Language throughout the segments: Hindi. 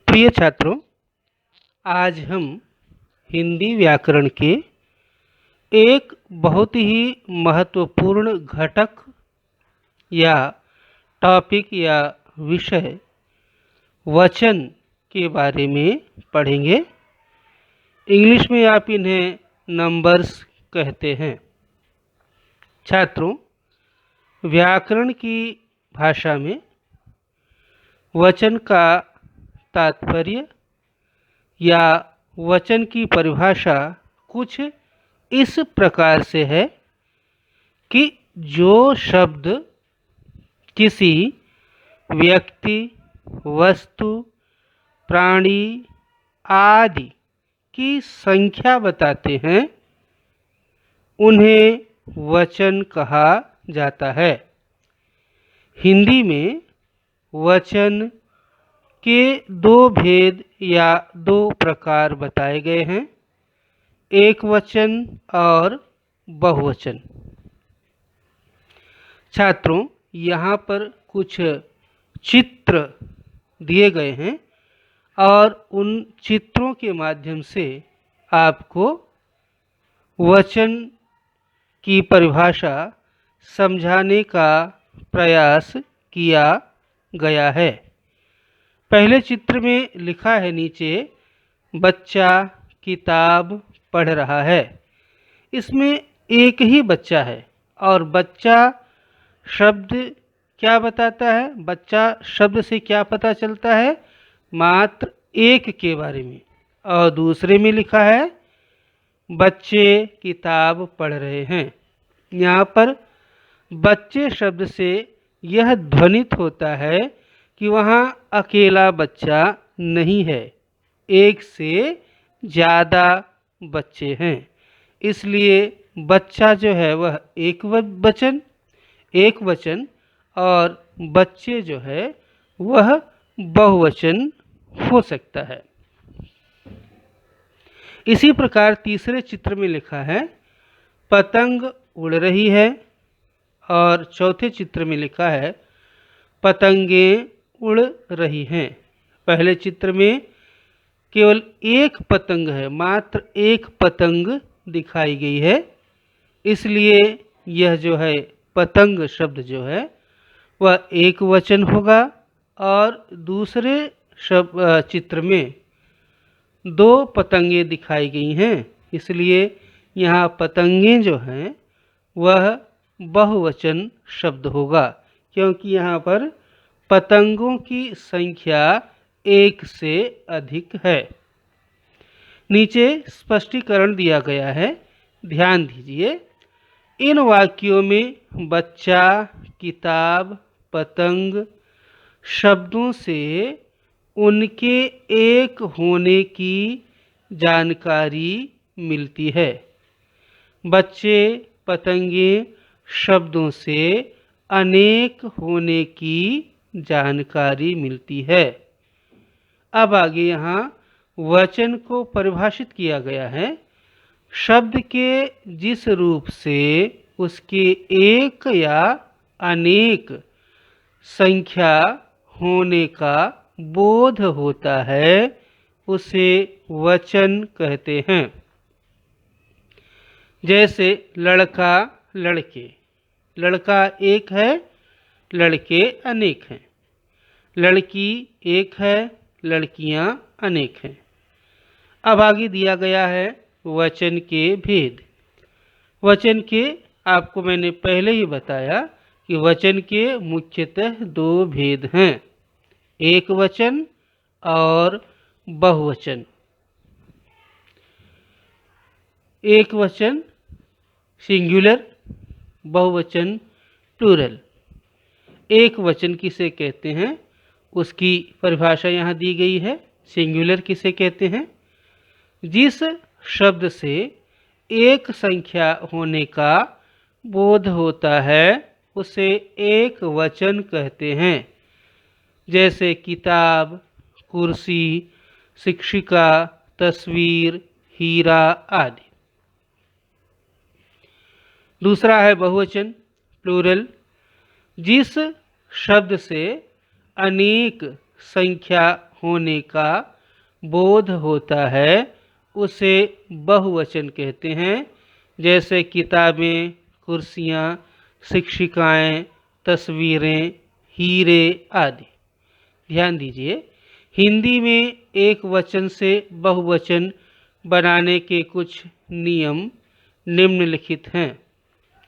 प्रिय छात्रों, आज हम हिंदी व्याकरण के एक बहुत ही महत्वपूर्ण घटक या टॉपिक या विषय वचन के बारे में पढ़ेंगे। इंग्लिश में आप इन्हें नंबर्स कहते हैं। छात्रों, व्याकरण की भाषा में वचन का तात्पर्य या वचन की परिभाषा कुछ इस प्रकार से है कि जो शब्द किसी व्यक्ति, वस्तु, प्राणी आदि की संख्या बताते हैं, उन्हें वचन कहा जाता है। हिंदी में वचन के दो भेद या दो प्रकार बताए गए हैं, एक वचन और बहुवचन। छात्रों, यहाँ पर कुछ चित्र दिए गए हैं और उन चित्रों के माध्यम से आपको वचन की परिभाषा समझाने का प्रयास किया गया है। पहले चित्र में लिखा है नीचे, बच्चा किताब पढ़ रहा है। इसमें एक ही बच्चा है और बच्चा शब्द क्या बताता है? बच्चा शब्द से क्या पता चलता है? मात्र एक के बारे में। और दूसरे में लिखा है, बच्चे किताब पढ़ रहे हैं। यहाँ पर बच्चे शब्द से यह ध्वनित होता है कि वहाँ अकेला बच्चा नहीं है, एक से ज़्यादा बच्चे हैं। इसलिए बच्चा जो है वह एक वचन और बच्चे जो है वह बहुवचन हो सकता है। इसी प्रकार तीसरे चित्र में लिखा है, पतंग उड़ रही है। और चौथे चित्र में लिखा है, पतंगें उड़ रही हैं। पहले चित्र में केवल एक पतंग है, मात्र एक पतंग दिखाई गई है, इसलिए यह जो है पतंग शब्द जो है वह एक वचन होगा। और दूसरे चित्र में दो पतंगें दिखाई गई हैं, इसलिए यहाँ पतंगें जो हैं वह बहुवचन शब्द होगा, क्योंकि यहाँ पर पतंगों की संख्या एक से अधिक है। नीचे स्पष्टीकरण दिया गया है, ध्यान दीजिए। इन वाक्यों में बच्चा, किताब, पतंग शब्दों से उनके एक होने की जानकारी मिलती है। बच्चे, पतंगे शब्दों से अनेक होने की जानकारी मिलती है। अब आगे यहाँ वचन को परिभाषित किया गया है। शब्द के जिस रूप से उसके एक या अनेक संख्या होने का बोध होता है, उसे वचन कहते हैं। जैसे लड़का, लड़के। लड़का एक है, लड़के अनेक हैं। लड़की एक है, लड़कियां अनेक हैं। अब आगे दिया गया है वचन के भेद। वचन के आपको मैंने पहले ही बताया कि वचन के मुख्यतः दो भेद हैं, एक वचन और बहुवचन। एक वचन सिंगुलर, बहुवचन प्लूरल। एक वचन किसे कहते हैं उसकी परिभाषा यहाँ दी गई है। सिंगुलर किसे कहते हैं? जिस शब्द से एक संख्या होने का बोध होता है उसे एक वचन कहते हैं। जैसे किताब, कुर्सी, शिक्षिका, तस्वीर, हीरा आदि। दूसरा है बहुवचन प्लूरल, जिस शब्द से अनेक संख्या होने का बोध होता है उसे बहुवचन कहते हैं। जैसे किताबें, कुर्सियाँ, शिक्षिकाएं, तस्वीरें, हीरे आदि। ध्यान दीजिए, हिंदी में एक वचन से बहुवचन बनाने के कुछ नियम निम्नलिखित हैं।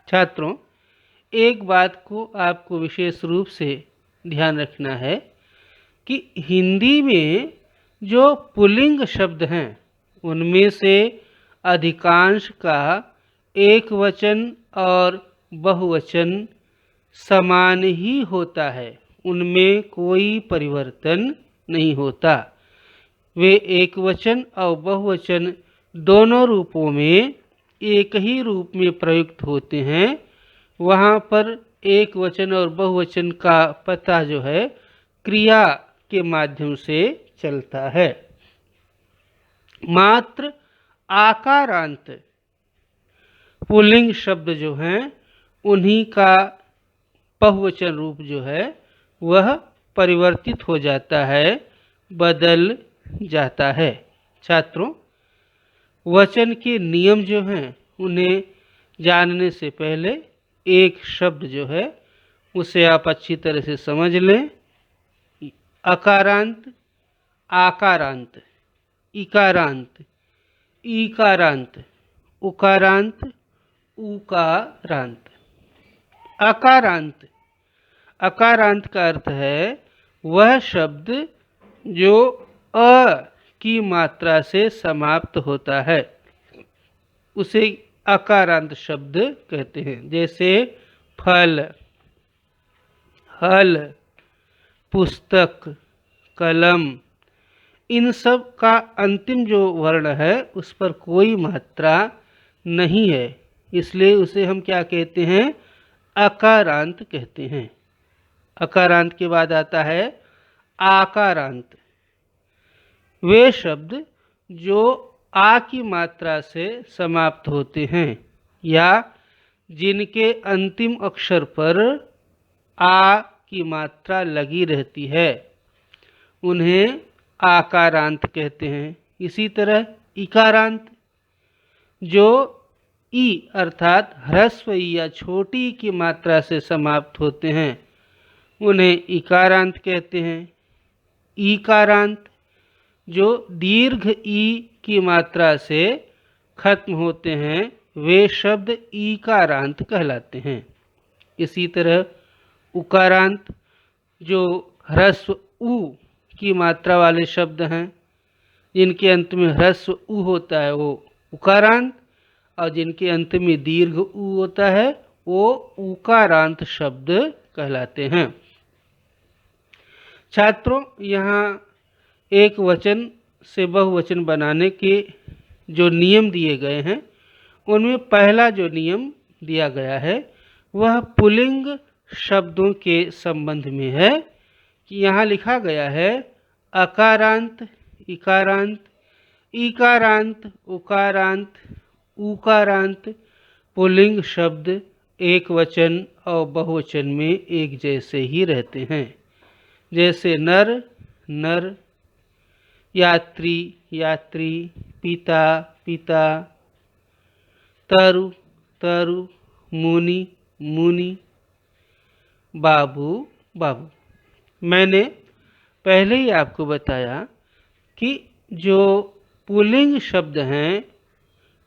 छात्रों, एक बात को आपको विशेष रूप से ध्यान रखना है कि हिंदी में जो पुल्लिंग शब्द हैं उनमें से अधिकांश का एक वचन और बहुवचन समान ही होता है, उनमें कोई परिवर्तन नहीं होता। वे एक वचन और बहुवचन दोनों रूपों में एक ही रूप में प्रयुक्त होते हैं। वहाँ पर एक वचन और बहुवचन का पता जो है क्रिया के माध्यम से चलता है। मात्र आकारांत पुल्लिंग शब्द जो हैं उन्हीं का बहुवचन रूप जो है वह परिवर्तित हो जाता है, बदल जाता है। छात्रों, वचन के नियम जो हैं उन्हें जानने से पहले एक शब्द जो है उसे आप अच्छी तरह से समझ लें। अकारांत, आकारांत, इकारांत, ईकारांत, उकारांत, उकारांत। अकारांत, अकारांत का अर्थ है वह शब्द जो अ की मात्रा से समाप्त होता है, उसे अकारांत शब्द कहते हैं। जैसे फल, हल, पुस्तक, कलम, इन सब का अंतिम जो वर्ण है उस पर कोई मात्रा नहीं है, इसलिए उसे हम क्या कहते हैं? अकारांत कहते हैं। अकारांत के बाद आता है आकारांत। वे शब्द जो आ की मात्रा से समाप्त होते हैं या जिनके अंतिम अक्षर पर आ की मात्रा लगी रहती है उन्हें आकारांत कहते हैं। इसी तरह इकारांत, जो ई अर्थात ह्रस्व ई या छोटी ई की मात्रा से समाप्त होते हैं उन्हें इकारांत कहते हैं। ईकारांत, जो दीर्घ ई की मात्रा से खत्म होते हैं वे शब्द ईकारांत कहलाते हैं। इसी तरह उकारांत, जो ह्रस्व उ की मात्रा वाले शब्द हैं, जिनके अंत में ह्रस्व उ होता है वो उकारांत, और जिनके अंत में दीर्घ उ होता है वो उकारांत शब्द कहलाते हैं। छात्रों, यहाँ एक वचन से बहुवचन बनाने के जो नियम दिए गए हैं उनमें पहला जो नियम दिया गया है वह पुल्लिंग शब्दों के संबंध में है कि यहाँ लिखा गया है अकारांत, इकारांत, ईकारांत, उकारांत, उकारांत पुल्लिंग शब्द एक वचन और बहुवचन में एक जैसे ही रहते हैं। जैसे नर, नर, यात्री, यात्री, पिता, पिता, तरु, तरु, मुनि, मुनि, बाबू, बाबू। मैंने पहले ही आपको बताया कि जो पुल्लिंग शब्द हैं,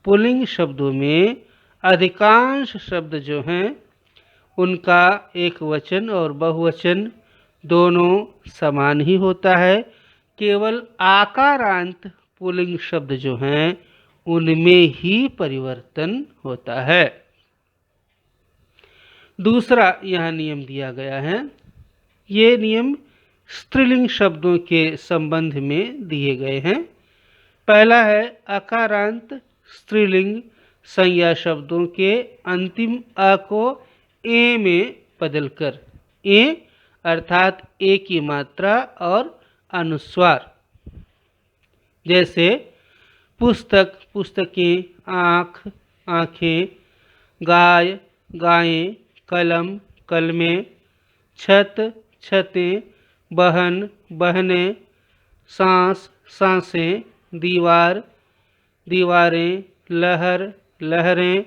पुल्लिंग शब्दों में अधिकांश शब्द जो हैं उनका एक वचन और बहुवचन दोनों समान ही होता है। केवल आकारांत पुल्लिंग शब्द जो हैं उनमें ही परिवर्तन होता है। दूसरा यह नियम दिया गया है, ये नियम स्त्रीलिंग शब्दों के संबंध में दिए गए हैं। पहला है अकारांत स्त्रीलिंग संज्ञा शब्दों के अंतिम अ को ए में बदलकर, ए अर्थात ए की मात्रा और अनुस्वार। जैसे पुस्तक, पुस्तकें, आँख, आँखें, गाय, गायें, कलम, कलमें, छत, छतें, बहन, बहनें, सांस, सांसें, दीवार, दीवारें, लहर, लहरें,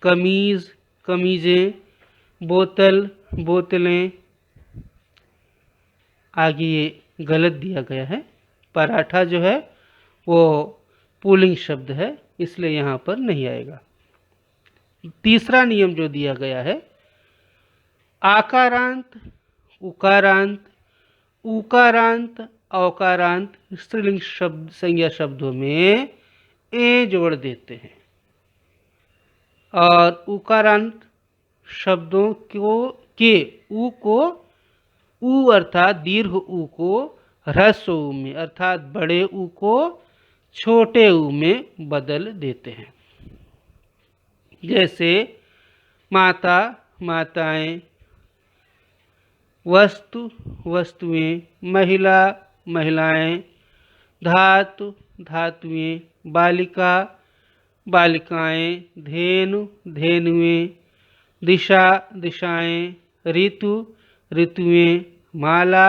कमीज, कमीजें, बोतल, बोतलें। आगे ये गलत दिया गया है। पराठा जो है वो पुल्लिंग शब्द है, इसलिए यहाँ पर नहीं आएगा। तीसरा नियम जो दिया गया है, आकारांत, उकारांत, उकारांत, औकारांत स्त्रीलिंग शब्द संज्ञा शब्दों में ए जोड़ देते हैं और उकारांत शब्दों के ऊ को ऊ अर्थात दीर्घ ऊ को ह्रस्व ऊ में अर्थात बड़े ऊ को छोटे ऊ में बदल देते हैं। जैसे माता, माताएं, वस्तु, वस्तुएं, महिला, महिलाएं, धातु, धातुएं, बालिका, बालिकाएं, धेनु, धेनुएं, दिशा, दिशाएं, ऋतु, ऋतुएं, माला,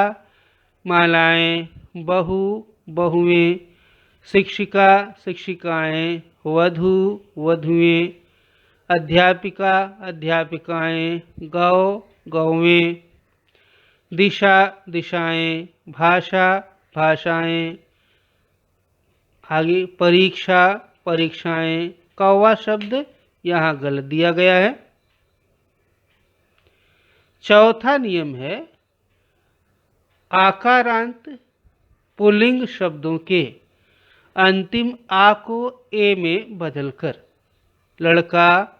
मालाएं, बहू, बहुएं, शिक्षिका, शिक्षिकाएं, वधू, वधुएं, अध्यापिका, अध्यापिकाएं, गौ, गौएं, दिशा, दिशाएं, भाषा, भाषाएं। आगे परीक्षा, परीक्षाएं। कौवा शब्द यहाँ गलत दिया गया है। चौथा नियम है, आकारांत पुल्लिंग शब्दों के अंतिम आ को ए में बदलकर लड़का,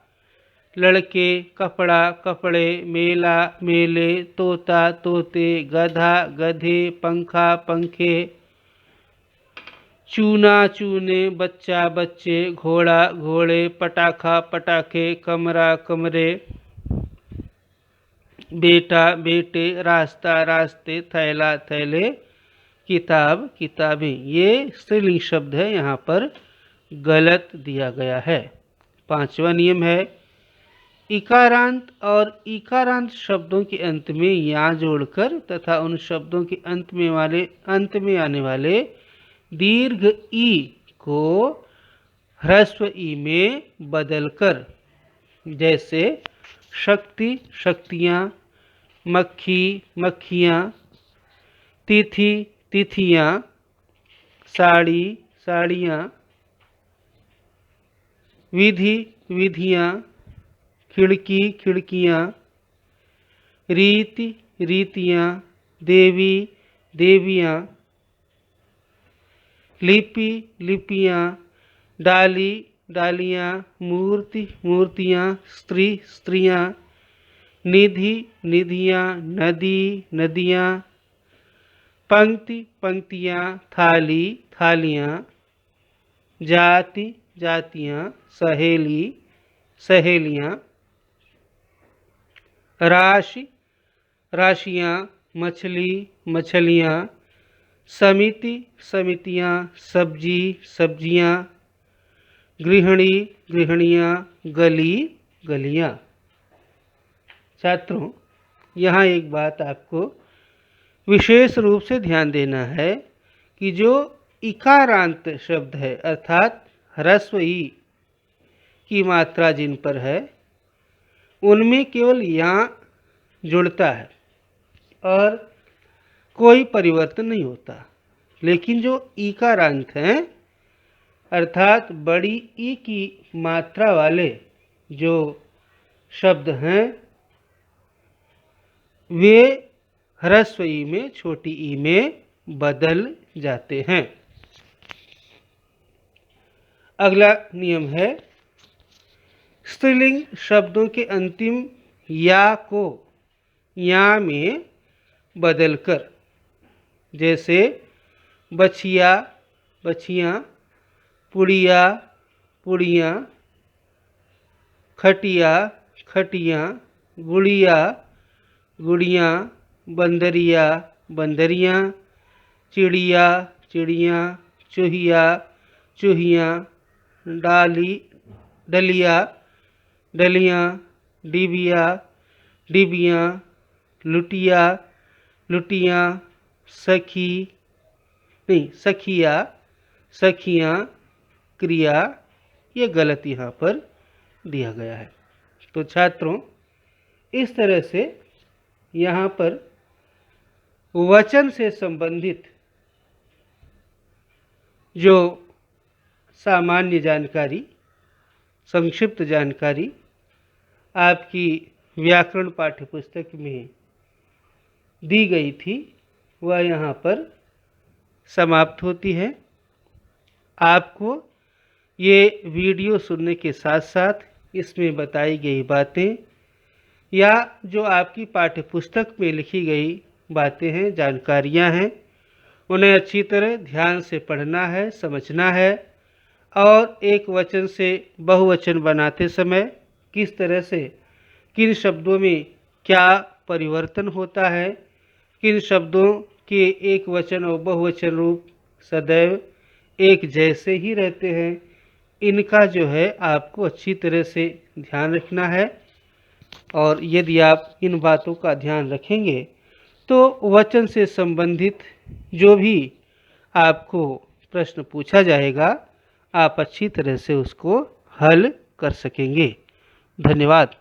लड़के, कपड़ा, कपड़े, मेला, मेले, तोता, तोते, गधा, गधे, पंखा, पंखे, चूना, चूने, बच्चा, बच्चे, घोड़ा, घोड़े, पटाखा, पटाखे, कमरा, कमरे, बेटा, बेटे, रास्ता, रास्ते, थैला, थैले, किताब, किताबें। ये स्त्रीलिंग शब्द है, यहाँ पर गलत दिया गया है। पांचवा नियम है, इकारांत और इकारांत शब्दों के अंत में या जोड़कर तथा उन शब्दों के अंत में आने वाले दीर्घ ई को ह्रस्व ई में बदलकर। जैसे शक्ति, शक्तियाँ, मक्खी, मक्खियाँ, तिथि, तिथियाँ, साड़ी, साड़ियाँ, विधि, विधियाँ, खिड़की, खिड़कियाँ, रीति, रीतियाँ, देवी, देवियाँ, लिपि, लिपियाँ, डाली, डालियाँ, मूर्ति, मूर्तियाँ, स्त्री, स्त्रियाँ, निधि, निधियाँ, नदी, नदियाँ, पंक्ति, पंक्तियाँ, थाली, थालियाँ, जाति, जातियाँ, सहेली, सहेलियाँ, राशि, राशियाँ, मछली, मछलियाँ, समिति, समितियाँ, सब्जी, सब्जियाँ, गृहिणी, गृहिणियाँ, गली, गलियाँ। छात्रों, यहाँ एक बात आपको विशेष रूप से ध्यान देना है कि जो इकारांत शब्द है अर्थात ह्रस्व ई की मात्रा जिन पर है उनमें केवल या जुड़ता है और कोई परिवर्तन नहीं होता। लेकिन जो ईकारांत हैं अर्थात बड़ी ई की मात्रा वाले जो शब्द हैं वे ह्रस्व ई में छोटी ई में बदल जाते हैं। अगला नियम है, स्त्रीलिंग शब्दों के अंतिम या को या में बदलकर। जैसे बछिया, बछियाँ, पुड़िया, पुड़ियाँ, खटिया, खटियाँ, गुड़िया, गुड़ियाँ, बंदरिया, बंदरियाँ, चिड़िया, चिड़ियाँ, चूहिया, चूहियाँ, डाली, डलिया, डलियाँ, डिबिया, डिबियाँ, लुटिया, लुटियाँ, सखी, नहीं, सखिया, सखियाँ, क्रिया, ये गलत यहाँ पर दिया गया है। तो छात्रों, इस तरह से यहाँ पर वचन से संबंधित जो सामान्य जानकारी, संक्षिप्त जानकारी आपकी व्याकरण पाठ्यपुस्तक में दी गई थी, वह यहाँ पर समाप्त होती है। आपको ये वीडियो सुनने के साथ साथ इसमें बताई गई बातें या जो आपकी पाठ्यपुस्तक में लिखी गई बातें हैं, जानकारियाँ हैं, उन्हें अच्छी तरह ध्यान से पढ़ना है, समझना है और एक वचन से बहुवचन बनाते समय किस तरह से, किन शब्दों में क्या परिवर्तन होता है, किन शब्दों के एक वचन और बहुवचन रूप सदैव एक जैसे ही रहते हैं, इनका जो है आपको अच्छी तरह से ध्यान रखना है। और यदि आप इन बातों का ध्यान रखेंगे तो वचन से संबंधित जो भी आपको प्रश्न पूछा जाएगा, आप अच्छी तरह से उसको हल कर सकेंगे। धन्यवाद।